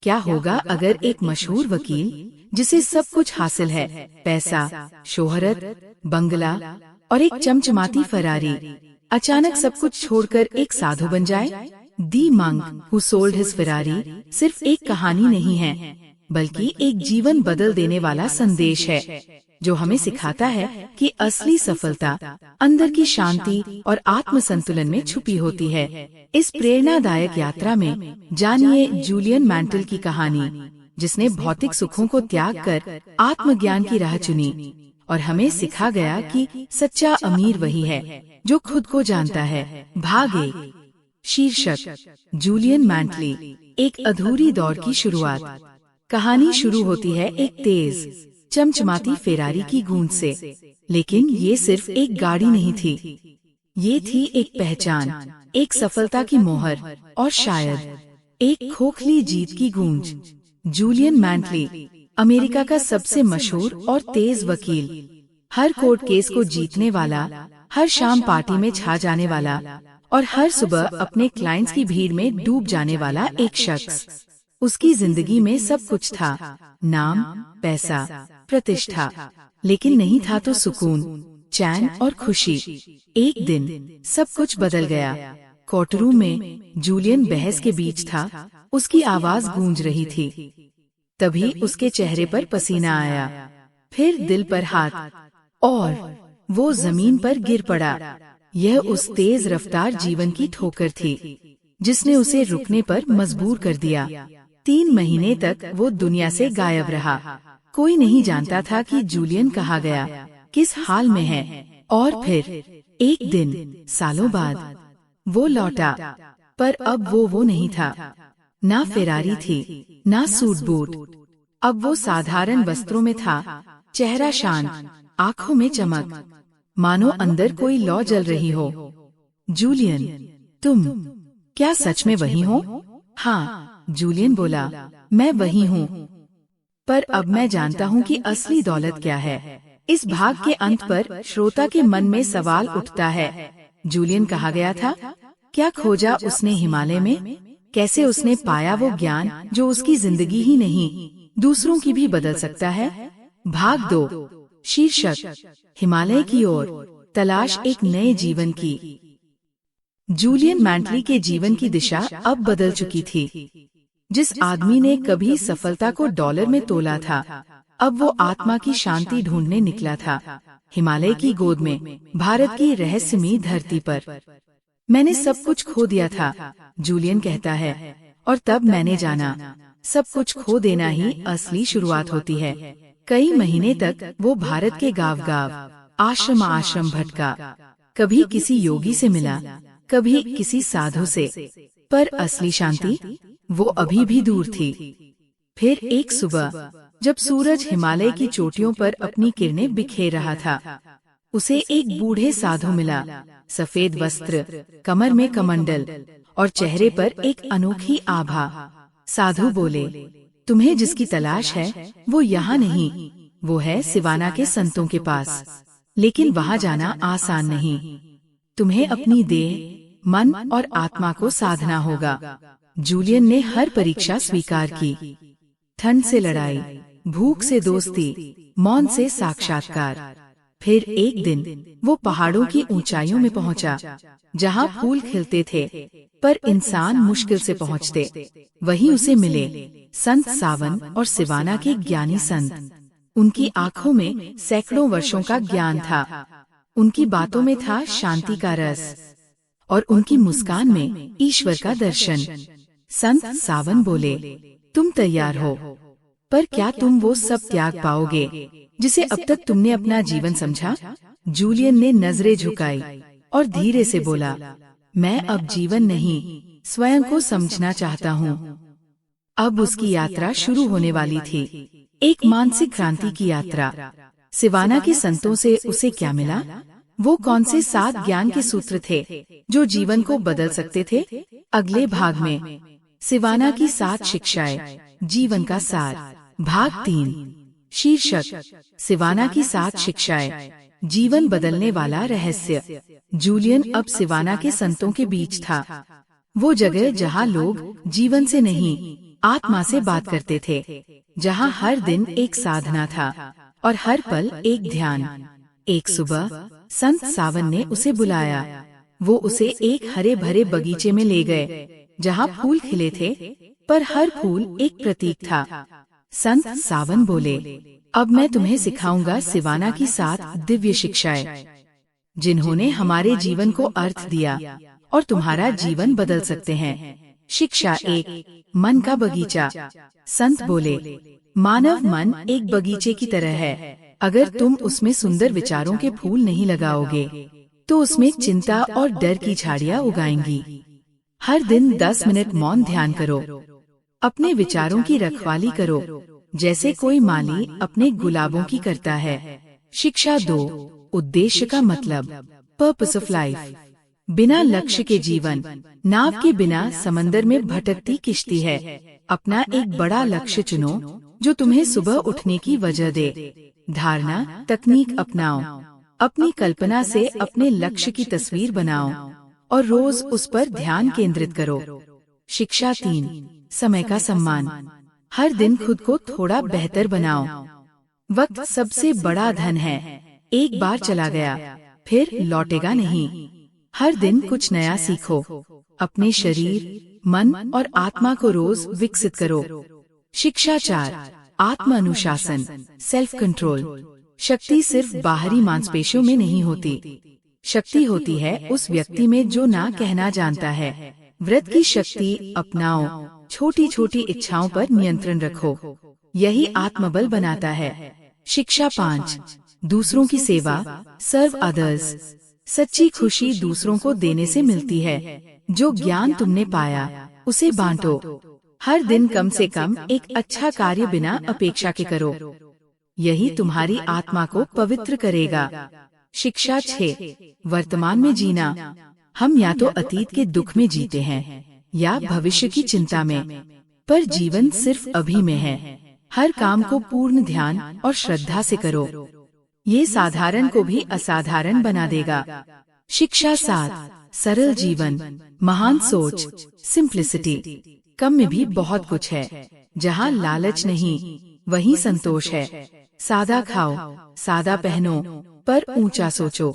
क्या होगा अगर एक मशहूर वकील जिसे सब कुछ हासिल है, पैसा, शोहरत, बंगला और एक चमचमाती फरारी, अचानक सब कुछ छोड़कर एक साधु बन जाए? The monk who sold his Ferrari सिर्फ एक कहानी नहीं है, बल्कि एक जीवन बदल देने वाला संदेश है, जो हमें सिखाता है कि असली सफलता अंदर की शांति और आत्म संतुलन में छुपी होती है। इस प्रेरणादायक यात्रा में जानिए जूलियन मैंटल की कहानी, जिसने भौतिक सुखों को त्याग कर आत्मज्ञान की राह चुनी और हमें सिखा गया कि सच्चा अमीर वही है जो खुद को जानता है। भाग 1। शीर्षक: जूलियन मैंटली, एक अधूरी दौर की शुरुआत। कहानी शुरू होती है एक तेज चमचमाती फेरारी की गूंज से, लेकिन ये सिर्फ एक गाड़ी नहीं थी, ये थी एक पहचान, एक सफलता की मोहर और शायद एक खोखली जीत की गूंज। जूलियन मैंटली, अमेरिका का सबसे मशहूर और तेज वकील, हर कोर्ट केस को जीतने वाला, हर शाम पार्टी में छा जाने वाला और हर सुबह अपने क्लाइंट्स की भीड़ में डूब जाने वाला एक शख्स। उसकी जिंदगी में सब कुछ था, नाम, पैसा, प्रतिष्ठा, लेकिन नहीं था तो सुकून, चैन और खुशी। एक दिन सब कुछ बदल गया। कोर्टरूम में जूलियन बहस के बीच था, उसकी आवाज गूंज रही थी। तभी उसके चेहरे पर पसीना आया, फिर दिल पर हाथ, और वो जमीन पर गिर पड़ा। यह उस तेज रफ्तार जीवन की ठोकर थी जिसने उसे रुकने पर मजबूर कर दिया। 3 महीने तक वो दुनिया से गायब रहा। कोई नहीं जानता था कि जूलियन कहाँ गया, किस हाल में है। और फिर एक दिन, सालों बाद, वो लौटा, पर अब वो नहीं था। ना फेरारी थी, ना सूट बूट। अब वो साधारण वस्त्रों में था, चेहरा शांत, आंखों में चमक, मानो अंदर कोई लौ जल रही हो। जूलियन, तुम क्या सच में वही हो? हाँ, जूलियन बोला, मैं वही हूँ। पर अब मैं जानता हूँ कि असली दौलत क्या है। इस भाग के अंत पर श्रोता के मन में सवाल उठता है, जूलियन कहाँ गया था? क्या खोजा उसने हिमालय में? कैसे उसने पाया वो ज्ञान जो उसकी जिंदगी ही नहीं, दूसरों की भी बदल सकता है? भाग 2। शीर्षक: हिमालय की ओर, तलाश एक नए जीवन की। जूलियन मैंटली के जीवन की दिशा अब बदल चुकी थी। जिस आदमी ने कभी सफलता को डॉलर में तोला था, अब वो आत्मा की शांति ढूंढने निकला था, हिमालय की गोद में, भारत की रहस्यमयी धरती पर। मैंने सब कुछ खो दिया था, जूलियन कहता है, और तब मैंने जाना, सब कुछ खो देना ही असली शुरुआत होती है। कई महीने तक वो भारत के गांव-गांव, आश्रम भटका, कभी किसी योगी से मिला, कभी किसी साधु से, पर असली शांति वो अभी भी दूर थी। फिर एक सुबह, जब सूरज हिमालय की चोटियों पर अपनी किरणें बिखेर रहा था, उसे एक बूढ़े साधु मिला, सफेद वस्त्र, कमर में कमंडल और चेहरे पर एक अनोखी आभा। साधु बोले, तुम्हें जिसकी तलाश है वो यहाँ नहीं, वो है सिवाना के संतों के पास, लेकिन वहाँ जाना आसान नहीं। तुम्हें अपनी देह, मन और आत्मा को साधना होगा। जूलियन ने हर परीक्षा स्वीकार की, ठंड से लड़ाई, भूख से दोस्ती, मौन से साक्षात्कार। फिर एक दिन वो पहाड़ों की ऊंचाइयों में पहुंचा, जहां फूल खिलते थे पर इंसान मुश्किल से पहुंचते। वहीं उसे मिले संत सावन और सिवाना के ज्ञानी संत। उनकी आंखों में सैकड़ों वर्षों का ज्ञान था, उनकी बातों में था शांति का रस, और उनकी मुस्कान में ईश्वर का दर्शन। संत सावन बोले, तुम तैयार हो, पर क्या तुम वो सब त्याग पाओगे जिसे अब तक तुमने अपना जीवन समझा? जूलियन ने नजरें झुकाई और धीरे से बोला, मैं अब जीवन नहीं, स्वयं को समझना चाहता हूँ। अब उसकी यात्रा शुरू होने वाली थी, एक मानसिक क्रांति की यात्रा। सिवाना के संतों से उसे क्या मिला? वो कौन से 7 ज्ञान के सूत्र थे जो जीवन को बदल सकते थे? अगले भाग में सिवाना की 7 शिक्षाएं, जीवन का सार। भाग 3। शीर्षक: सिवाना की 7 शिक्षाएं, जीवन बदलने वाला रहस्य। जूलियन अब सिवाना के संतों के बीच था, वो जगह जहाँ लोग जीवन से नहीं, आत्मा से बात करते थे, जहाँ हर दिन एक साधना था और हर पल एक ध्यान। एक सुबह संत सावन ने उसे बुलाया। वो उसे एक हरे भरे बगीचे में ले गए, जहाँ फूल खिले थे, पर हर फूल एक प्रतीक था। संत सावन बोले, अब मैं तुम्हें सिखाऊंगा सिवाना की 7 दिव्य शिक्षाएं, जिन्होंने हमारे जीवन को अर्थ दिया और तुम्हारा जीवन बदल सकते हैं। शिक्षा 1, मन का बगीचा। संत बोले, मानव मन एक बगीचे की तरह है। अगर तुम उसमें सुंदर विचारों के फूल नहीं लगाओगे, तो उसमें चिंता और डर की झाड़ियाँ उगाएंगी। हर दिन 10 मिनट मौन ध्यान करो। अपने विचारों की रखवाली करो, जैसे कोई माली अपने गुलाबों की करता है। शिक्षा 2, उद्देश्य का मतलब, पर्पस ऑफ लाइफ। बिना लक्ष्य के जीवन नाव के बिना समंदर में भटकती किश्ती है। अपना एक बड़ा लक्ष्य चुनो, जो तुम्हें सुबह उठने की वजह दे। धारणा तकनीक अपनाओ। अपनी कल्पना से अपने लक्ष्य की तस्वीर बनाओ और रोज उस पर ध्यान केंद्रित करो। शिक्षा 3, समय का सम्मान। हर दिन खुद को थोड़ा बेहतर बनाओ। वक्त सबसे बड़ा धन है, एक बार चला गया फिर लौटेगा नहीं। हर दिन कुछ नया सीखो। अपने शरीर, मन और आत्मा को रोज विकसित करो। शिक्षा 4, आत्म अनुशासन, सेल्फ कंट्रोल। शक्ति सिर्फ बाहरी मांसपेशियों में नहीं होती। शक्ति होती है उस व्यक्ति में जो ना कहना जानता है। व्रत की शक्ति अपनाओ। छोटी छोटी इच्छाओं पर नियंत्रण रखो, यही आत्मबल बनाता है। शिक्षा 5, दूसरों की सेवा, सर्व अदर्स। सच्ची खुशी दूसरों को देने से मिलती है। जो ज्ञान तुमने पाया उसे बांटो। हर दिन कम से कम एक अच्छा कार्य बिना अपेक्षा के करो, यही तुम्हारी आत्मा को पवित्र करेगा। शिक्षा 6, वर्तमान में जीना। हम या तो अतीत के दुख में जीते हैं या भविष्य की चिंता में, पर जीवन सिर्फ अभी में है। हर काम को पूर्ण ध्यान और श्रद्धा से करो, ये साधारण को भी असाधारण बना देगा। शिक्षा 7, सरल जीवन, महान सोच, सिंप्लिसिटी। कम में भी बहुत कुछ है। जहाँ लालच नहीं, वहीं संतोष है। सादा खाओ, सादा पहनो, पर ऊंचा सोचो,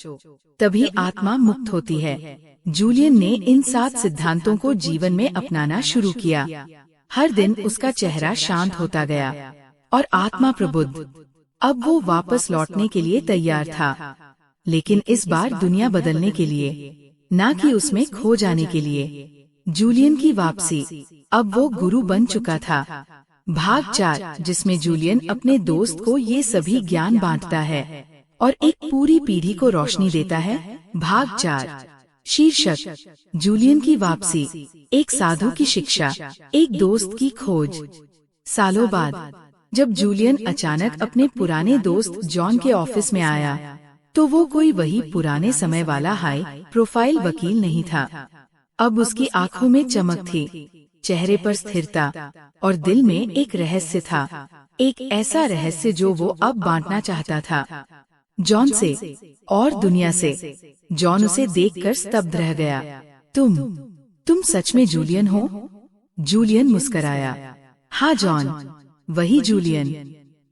तभी आत्मा मुक्त होती है। जूलियन ने इन 7 सिद्धांतों को जीवन में अपनाना शुरू किया। हर दिन उसका चेहरा शांत होता गया और आत्मा प्रबुद्ध। अब वो वापस लौटने के लिए तैयार था, लेकिन इस बार दुनिया बदलने के लिए, ना कि उसमें खो जाने के लिए। जूलियन की वापसी। अब वो गुरु बन चुका था। भाग 4, जिसमें जूलियन अपने दोस्त को ये सभी ज्ञान बांटता है और एक पूरी पीढ़ी को रोशनी देता है। भाग 4, शीर्षक, जूलियन की वापसी, एक साधु की शिक्षा, एक दोस्त की खोज। सालों बाद जब जूलियन अचानक अपने पुराने दोस्त जॉन के ऑफिस में आया, तो वो कोई वही पुराने समय वाला हाई प्रोफाइल वकील नहीं था। अब उसकी आंखों में चमक थी, चेहरे पर स्थिरता और दिल में एक रहस्य था। एक ऐसा रहस्य जो वो अब बांटना चाहता था, जॉन से और दुनिया से। जॉन उसे देखकर स्तब्ध रह गया। तुम सच में जूलियन हो? जूलियन मुस्कराया। हाँ जॉन, वही जूलियन,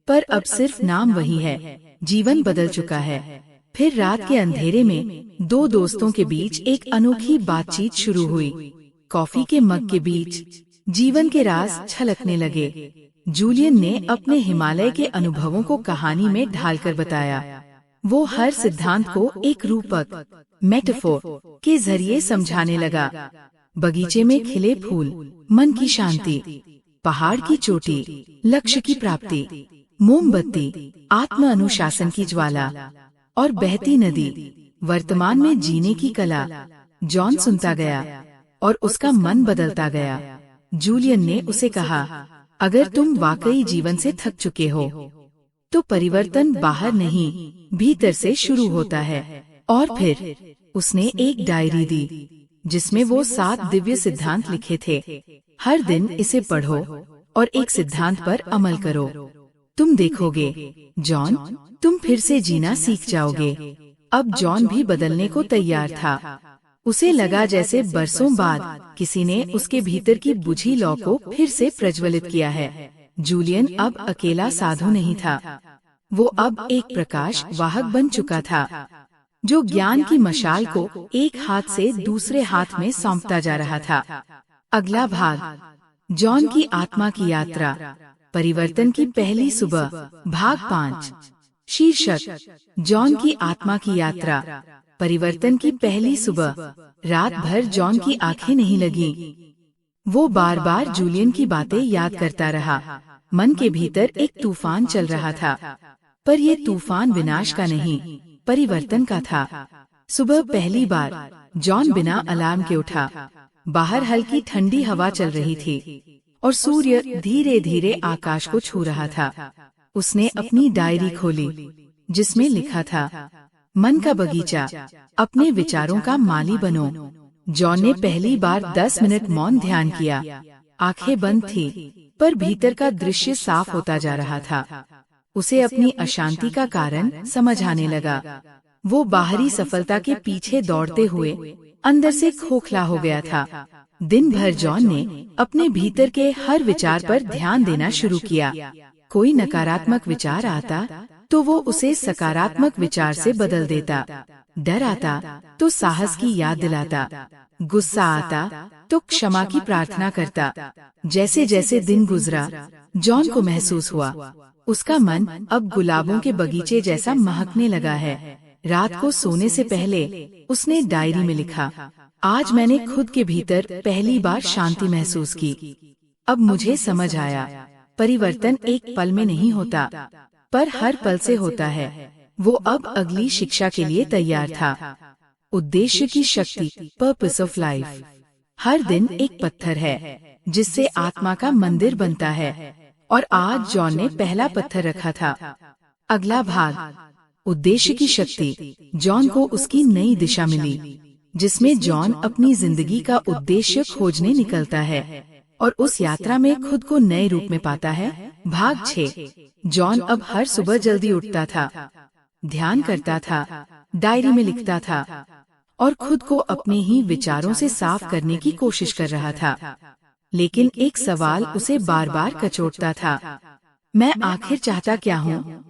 पर अब सिर्फ नाम वही है। जीवन बदल चुका है। फिर रात के अंधेरे में 2 दोस्तों के बीच एक अनोखी बातचीत शुरू हुई। कॉफी के मग के बीच जीवन के राज छलकने लगे। जूलियन ने अपने हिमालय के अनुभवों को कहानी में ढालकर बताया। वो हर सिद्धांत को एक रूपक, मेटाफोर के जरिए समझाने लगा। बगीचे में खिले फूल, मन की शांति, पहाड़ की चोटी, लक्ष्य की प्राप्ति, मोमबत्ती, आत्म अनुशासन की ज्वाला और बहती नदी, वर्तमान में जीने की कला। जॉन सुनता गया और उसका मन बदलता गया। जूलियन ने उसे कहा, अगर तुम वाकई जीवन से थक चुके हो, तो परिवर्तन बाहर नहीं, भीतर से शुरू होता है। और फिर उसने एक डायरी दी, जिसमें वो 7 दिव्य सिद्धांत लिखे थे। हर दिन इसे पढ़ो और एक सिद्धांत पर अमल करो। तुम देखोगे जॉन, तुम फिर से जीना सीख जाओगे। अब जॉन भी बदलने को तैयार था। उसे लगा जैसे बरसों बाद किसी ने उसके भीतर की बुझी लौ को फिर से प्रज्वलित किया है। जूलियन अब अकेला साधु नहीं था, वो अब एक प्रकाश वाहक बन चुका था, जो ज्ञान की मशाल को एक हाथ से दूसरे हाथ में सौंपता जा रहा था। अगला भाग, जॉन की आत्मा की यात्रा, परिवर्तन की पहली सुबह, भाग 5। शीर्षक, जॉन की आत्मा की यात्रा, परिवर्तन की पहली सुबह। रात भर जॉन की आंखें नहीं लगीं। वो बार बार जूलियन की बातें याद करता रहा। मन के भीतर एक तूफान चल रहा था, पर ये तूफान विनाश का नहीं, परिवर्तन का था। सुबह पहली बार जॉन बिना अलार्म के उठा। बाहर हल्की ठंडी हवा चल रही थी और सूर्य धीरे धीरे आकाश को छू रहा था। उसने अपनी डायरी खोली, जिसमें लिखा था, मन का बगीचा, अपने विचारों का माली बनो। जॉन ने पहली बार 10 मिनट मौन ध्यान किया। आंखें बंद थी, पर भीतर का दृश्य साफ होता जा रहा था। उसे अपनी अशांति का कारण समझ आने लगा। वो बाहरी सफलता के पीछे दौड़ते हुए अंदर से खोखला हो गया था। दिन भर जॉन ने अपने भीतर के हर विचार पर ध्यान देना शुरू किया। कोई नकारात्मक विचार आता तो वो उसे सकारात्मक विचार से बदल देता। डर आता तो साहस की याद दिलाता। गुस्सा आता तो क्षमा की प्रार्थना करता। जैसे जैसे दिन गुजरा, जॉन को महसूस हुआ उसका मन अब गुलाबों के बगीचे जैसा महकने लगा है। रात को सोने से पहले उसने डायरी में लिखा, आज मैंने खुद के भीतर पहली बार शांति महसूस की। अब मुझे समझ आया, परिवर्तन एक पल में नहीं होता, पर हर पल से होता है। वो अब अगली शिक्षा के लिए तैयार था। उद्देश्य की शक्ति, पर्पस ऑफ लाइफ। हर दिन एक पत्थर है जिससे आत्मा का मंदिर बनता है, और आज जॉन ने पहला पत्थर रखा था। अगला भाग, उद्देश्य की शक्ति। जॉन को उसकी नई दिशा मिली, जिसमें जॉन अपनी जिंदगी का उद्देश्य खोजने निकलता है और उस यात्रा में खुद को नए रूप में पाता है। भाग 6। जॉन अब हर सुबह जल्दी उठता था, ध्यान करता था, डायरी में लिखता था और खुद को अपने ही विचारों से साफ करने की कोशिश कर रहा था। लेकिन एक सवाल उसे बार बार कचोटता था, मैं आखिर चाहता क्या हूँ?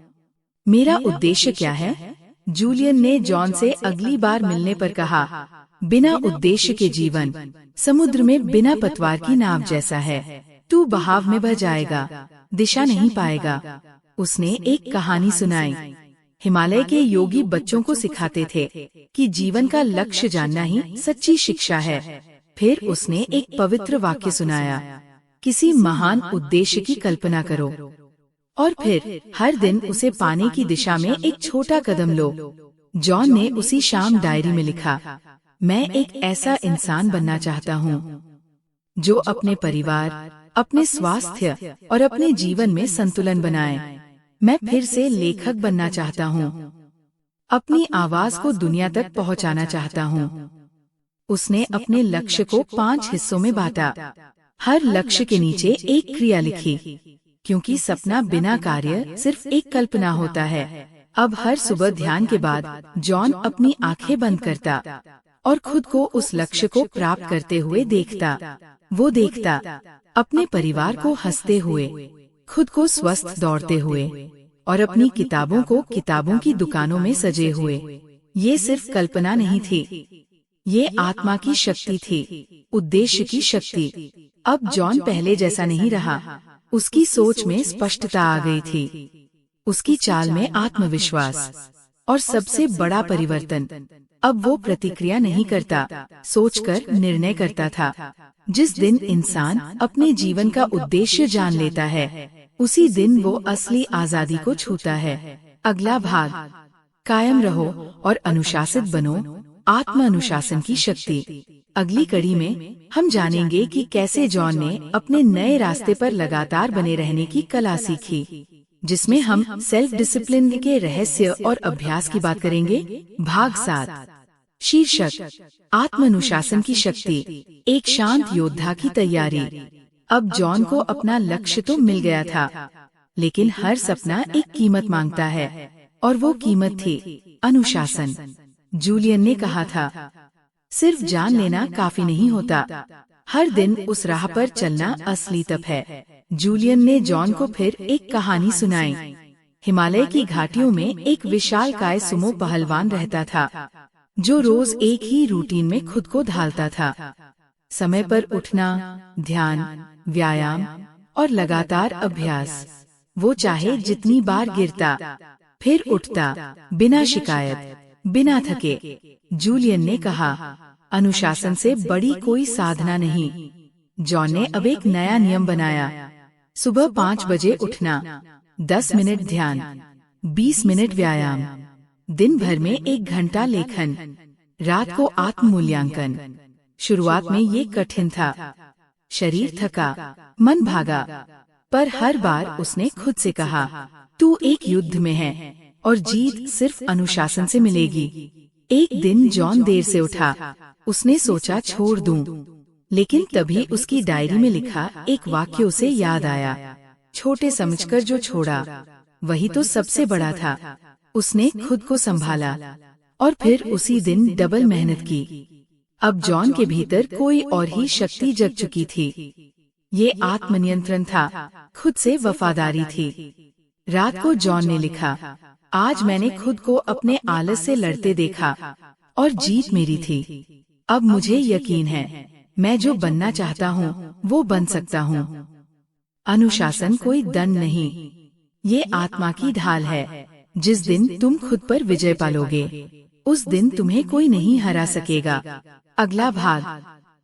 मेरा उद्देश्य क्या है? जूलियन ने जॉन से अगली बार मिलने पर कहा, बिना उद्देश्य के जीवन समुद्र में बिना पतवार की नाव जैसा है। तू बहाव में बह जाएगा, दिशा नहीं पाएगा। उसने एक कहानी सुनाई। हिमालय के योगी बच्चों को सिखाते थे कि जीवन का लक्ष्य जानना ही सच्ची शिक्षा है। फिर उसने एक पवित्र वाक्य सुनाया, किसी महान उद्देश्य की कल्पना करो और फिर हर दिन उसे पाने की दिशा में एक छोटा कदम लो। जॉन ने उसी शाम डायरी में लिखा, मैं एक ऐसा इंसान बनना चाहता हूँ जो अपने परिवार, अपने स्वास्थ्य और अपने जीवन में संतुलन बनाए। मैं फिर से लेखक बनना चाहता हूँ, अपनी आवाज को दुनिया तक पहुँचाना चाहता हूँ। उसने अपने लक्ष्य को 5 हिस्सों में बांटा। हर लक्ष्य के नीचे एक क्रिया लिखी, क्योंकि सपना बिना कार्य सिर्फ एक कल्पना होता है। अब हर सुबह ध्यान के बाद जॉन अपनी आंखें बंद करता और खुद को उस लक्ष्य को प्राप्त करते हुए देखता। वो देखता अपने परिवार को हंसते हुए, खुद को स्वस्थ दौड़ते हुए और अपनी किताबों को किताबों की दुकानों में सजे हुए। ये सिर्फ कल्पना नहीं थी, ये आत्मा की शक्ति थी, उद्देश्य की शक्ति। अब जॉन पहले जैसा नहीं रहा। उसकी सोच में स्पष्टता आ गई थी, उसकी चाल में आत्मविश्वास और सबसे बड़ा परिवर्तन, अब वो प्रतिक्रिया नहीं करता, सोचकर निर्णय करता था। जिस दिन इंसान अपने जीवन का उद्देश्य जान लेता है, उसी दिन वो असली आजादी को छूता है। अगला भाग, कायम रहो और अनुशासित बनो, आत्म अनुशासन की शक्ति। अगली कड़ी में हम जानेंगे कि कैसे जॉन ने अपने नए रास्ते पर लगातार बने रहने की कला सीखी, जिसमें हम सेल्फ डिसिप्लिन के रहस्य और अभ्यास की बात करेंगे। भाग 7। शीर्षक, आत्म अनुशासन की शक्ति, एक शांत योद्धा की तैयारी। अब जॉन को अपना लक्ष्य तो मिल गया था, लेकिन हर सपना एक कीमत मांगता है, और वो कीमत थी अनुशासन। जूलियन ने कहा था, सिर्फ जान लेना काफी नहीं होता, हर दिन उस राह पर चलना असली तप है। जूलियन ने जॉन को फिर एक कहानी सुनाई। हिमालय की घाटियों में एक विशालकाय सुमो पहलवान रहता था, जो रोज एक ही रूटीन में खुद को ढालता था। समय पर उठना, ध्यान, व्यायाम और लगातार अभ्यास। वो चाहे जितनी बार गिरता फिर उठता, बिना शिकायत, बिना थके। जूलियन ने कहा, अनुशासन से बड़ी कोई साधना नहीं। जॉन ने अब एक नया नियम बनाया, सुबह 5 बजे उठना, 10 मिनट ध्यान, 20 मिनट व्यायाम, दिन भर में 1 घंटा लेखन, रात को आत्म मूल्यांकन। शुरुआत में ये कठिन था, शरीर थका, मन भागा, पर हर बार उसने खुद से कहा, तू एक युद्ध में है और जीत सिर्फ अनुशासन से मिलेगी। एक दिन जॉन देर से उठा, उसने सोचा छोड़ दूं, लेकिन तभी उसकी डायरी में लिखा एक वाक्य उसे याद आया, छोटे समझकर जो छोड़ा वही तो सबसे बड़ा था। उसने खुद को संभाला और फिर उसी दिन डबल मेहनत की। अब जॉन के भीतर कोई और ही शक्ति जग चुकी थी। ये आत्मनियंत्रण था, खुद से वफादारी थी। रात को जॉन ने लिखा, आज मैंने खुद को अपने आलस से लड़ते देखा और जीत मेरी थी। अब मुझे यकीन है, मैं जो बनना चाहता हूँ वो बन सकता हूँ। अनुशासन कोई दंड नहीं, ये आत्मा की ढाल है। जिस दिन तुम खुद पर विजय पालोगे, उस दिन तुम्हें कोई नहीं हरा सकेगा। अगला भाग,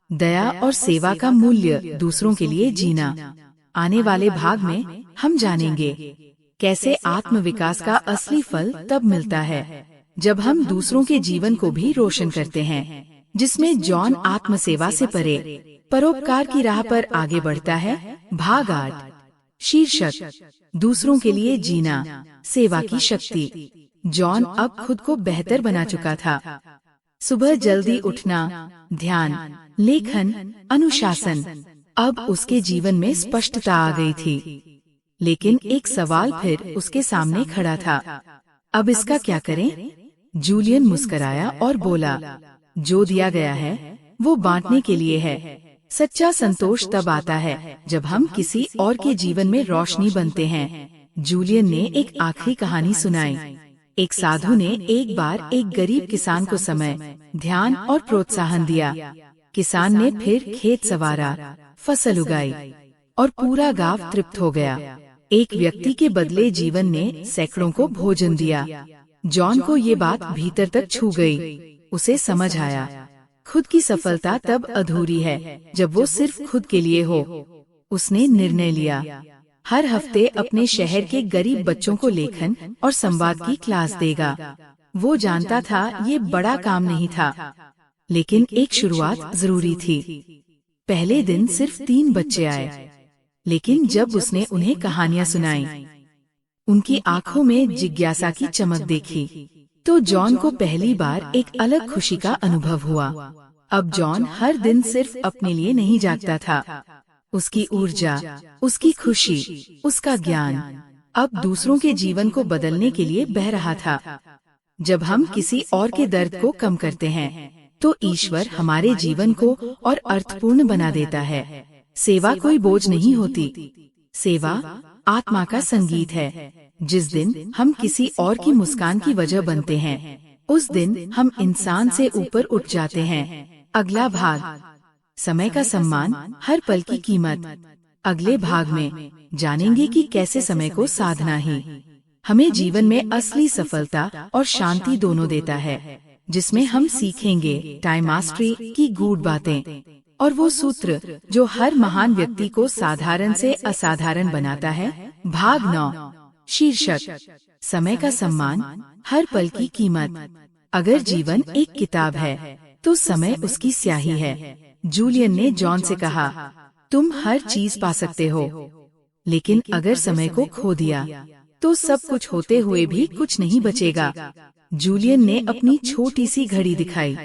दया और सेवा का मूल्य, दूसरों के लिए जीना। आने वाले भाग में हम जानेंगे कैसे आत्मविकास का असली फल तब मिलता है जब हम दूसरों के जीवन को भी रोशन करते हैं, जिसमें जॉन आत्मसेवा से परे परोपकार की राह पर आगे बढ़ता है। भाग 8, शीर्षक, दूसरों के लिए जीना, सेवा की शक्ति। जॉन अब खुद को बेहतर बना चुका था। सुबह जल्दी उठना, ध्यान, लेखन, अनुशासन। अब उसके जीवन में स्पष्टता आ गई थी। लेकिन एक सवाल फिर उसके सामने खड़ा था, अब इसका क्या करें? जूलियन मुस्कराया और बोला, जो दिया गया है वो बांटने के लिए है। सच्चा संतोष तब आता है जब हम किसी और के जीवन में रोशनी बनते हैं। जूलियन ने एक आखिरी कहानी सुनाई। एक साधु ने एक बार एक गरीब किसान को समय, ध्यान और प्रोत्साहन दिया। किसान ने फिर खेत संवारा, फसल उगाई और पूरा गांव तृप्त हो गया। एक व्यक्ति के बदले जीवन ने सैकड़ों को भोजन दिया। जॉन को ये बात भीतर तक छू गई। उसे समझ आया, खुद की सफलता तब अधूरी है जब वो सिर्फ खुद के लिए हो। उसने निर्णय लिया, हर हफ्ते अपने शहर के गरीब बच्चों को लेखन और संवाद की क्लास देगा। वो जानता था ये बड़ा काम नहीं था, लेकिन एक शुरुआत जरूरी थी। पहले दिन सिर्फ 3 बच्चे आए, लेकिन जब उसने उन्हें कहानियां सुनाई, उनकी आंखों में जिज्ञासा की चमक देखी, तो जॉन को पहली बार एक अलग खुशी का अनुभव हुआ। अब जॉन हर दिन सिर्फ अपने लिए नहीं जागता था। उसकी ऊर्जा, उसकी खुशी, उसका ज्ञान अब दूसरों के जीवन को बदलने के लिए बह रहा था। जब हम किसी और के दर्द को कम करते हैं, तो ईश्वर हमारे जीवन को और अर्थपूर्ण बना देता है। सेवा कोई बोझ नहीं होती, सेवा आत्मा का संगीत है। जिस दिन हम किसी और की मुस्कान की वजह बनते हैं, उस दिन हम इंसान से ऊपर उठ जाते हैं। अगला भाग, समय का सम्मान, हर पल की कीमत। अगले भाग में जानेंगे कि कैसे समय को साधना ही हमें जीवन में असली सफलता और शांति दोनों देता है, जिसमें हम सीखेंगे टाइम मास्टरी की गूढ़ बातें और वो सूत्र जो हर महान व्यक्ति को साधारण से असाधारण बनाता है। भाग 9, शीर्षक, समय का सम्मान, हर पल की कीमत। अगर जीवन एक किताब है तो समय उसकी स्याही है। जूलियन ने जॉन से कहा, तुम हर चीज पा सकते हो, लेकिन अगर समय को खो दिया तो सब कुछ होते हुए भी कुछ नहीं बचेगा। जूलियन ने अपनी छोटी सी घड़ी दिखाई,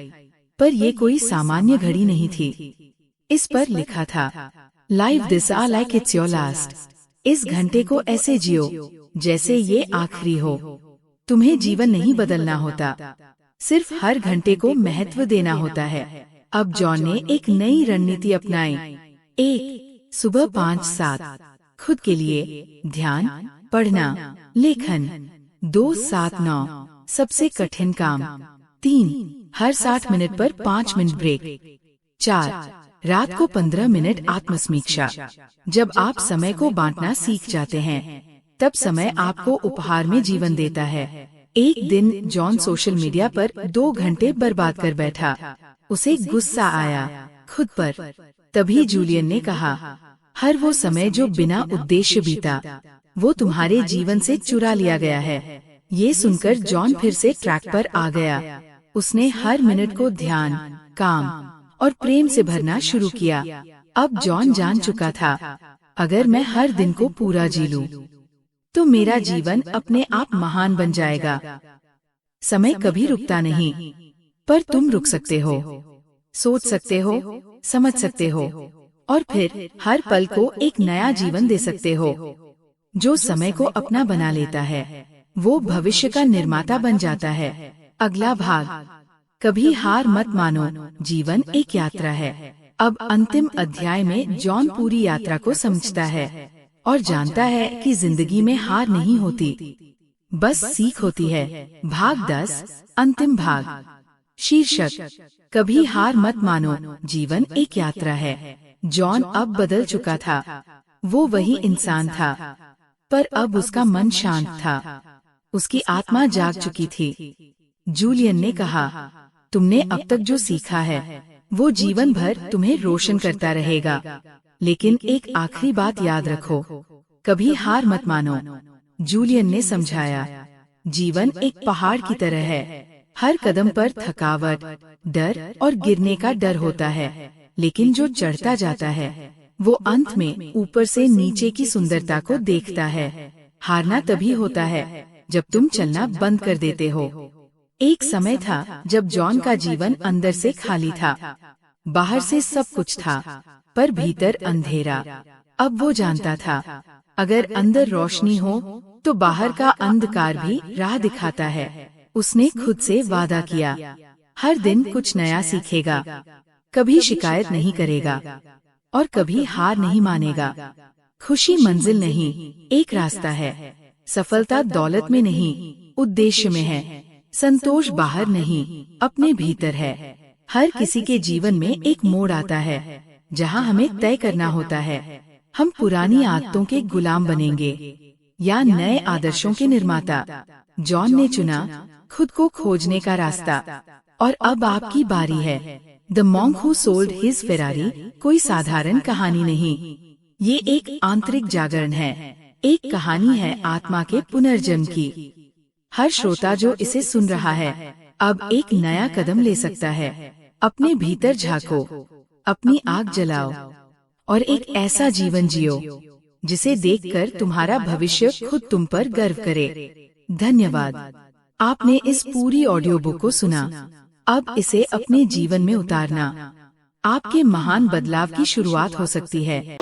पर ये कोई सामान्य घड़ी नहीं थी। इस पर लिखा था, live this hour like it's your last. इस घंटे को ऐसे जियो जैसे ये आखिरी हो। तुम्हें जीवन नहीं बदलना होता, सिर्फ हर घंटे को महत्व देना होता है। अब जॉन ने एक नई रणनीति अपनाई। 1. सुबह 5-7 खुद के लिए ध्यान, पढ़ना, लेखन। 2. 7-9 सबसे कठिन काम। 3. हर 60 मिनट पर 5 मिनट ब्रेक। 4. रात को 15 मिनट आत्मसमीक्षा। जब आप समय को बांटना सीख जाते हैं, तब समय आपको उपहार में जीवन देता है। एक दिन जॉन सोशल मीडिया पर 2 घंटे बर्बाद कर बैठा। उसे गुस्सा आया खुद पर। तभी जूलियन ने कहा, हर वो समय जो बिना उद्देश्य बीता, वो तुम्हारे जीवन से चुरा लिया गया है। ये सुनकर जॉन फिर से ट्रैक पर आ गया। उसने हर मिनट को ध्यान, काम और प्रेम से भरना शुरू किया। अब जॉन जान चुका था, अगर मैं हर दिन को पूरा जी लूं, तो मेरा जीवन अपने आप महान बन जाएगा। समय कभी रुकता नहीं, पर तुम रुक सकते हो, सोच सकते हो, समझ सकते हो, और फिर हर पल को एक नया जीवन दे सकते हो। जो समय को अपना बना लेता है, वो भविष्य का निर्माता बन जाता है। अगला भाग, कभी हार मत मानो, जीवन एक यात्रा है। अब अंतिम अध्याय में जॉन पूरी यात्रा को समझता है और जानता है कि जिंदगी में हार नहीं होती, बस सीख होती है। भाग 10, अंतिम भाग। शीर्षक, कभी हार मत मानो, जीवन एक यात्रा है। जॉन अब बदल चुका था। वो वही इंसान था, पर अब उसका मन शांत था। उसकी आत्मा जाग चुकी थी। जूलियन ने कहा, तुमने अब तक जो सीखा है, वो जीवन भर तुम्हें रोशन करता रहेगा। लेकिन एक आखिरी बात याद रखो, कभी हार मत मानो। जूलियन ने समझाया, जीवन एक पहाड़ की तरह है। हर कदम पर थकावट, डर और गिरने का डर होता है, लेकिन जो चढ़ता जाता है, वो अंत में ऊपर से नीचे की सुंदरता को देखता है। हारना तभी होता है जब तुम चलना बंद कर देते हो। एक समय था जब जॉन का जीवन अंदर से खाली था। बाहर से सब कुछ था, पर भीतर अंधेरा। अब वो जानता था, अगर अंदर रोशनी हो, तो बाहर का अंधकार भी राह दिखाता है। उसने खुद से वादा किया, हर दिन कुछ नया सीखेगा, कभी शिकायत नहीं करेगा और कभी हार नहीं मानेगा। खुशी मंजिल नहीं, एक रास्ता है। सफलता दौलत में नहीं, उद्देश्य में है। संतोष बाहर नहीं, अपने भीतर है। हर किसी के जीवन में एक मोड़ आता है जहां हमें तय करना होता है, हम पुरानी आदतों के गुलाम बनेंगे या नए आदर्शों के निर्माता। जॉन ने चुना खुद को खोजने का रास्ता, और अब आपकी बारी है। The monk who sold his Ferrari कोई साधारण कहानी नहीं, ये एक आंतरिक जागरण है, एक कहानी है आत्मा के पुनर्जन्म की। हर श्रोता जो इसे सुन रहा है, अब एक नया कदम ले सकता है। अपने भीतर झांको, अपनी आग जलाओ और एक ऐसा जीवन जियो जिसे देखकर तुम्हारा भविष्य खुद तुम पर गर्व करे। धन्यवाद, आपने इस पूरी ऑडियो बुक को सुना। अब इसे अपने जीवन में उतारना आपके महान बदलाव की शुरुआत हो सकती है।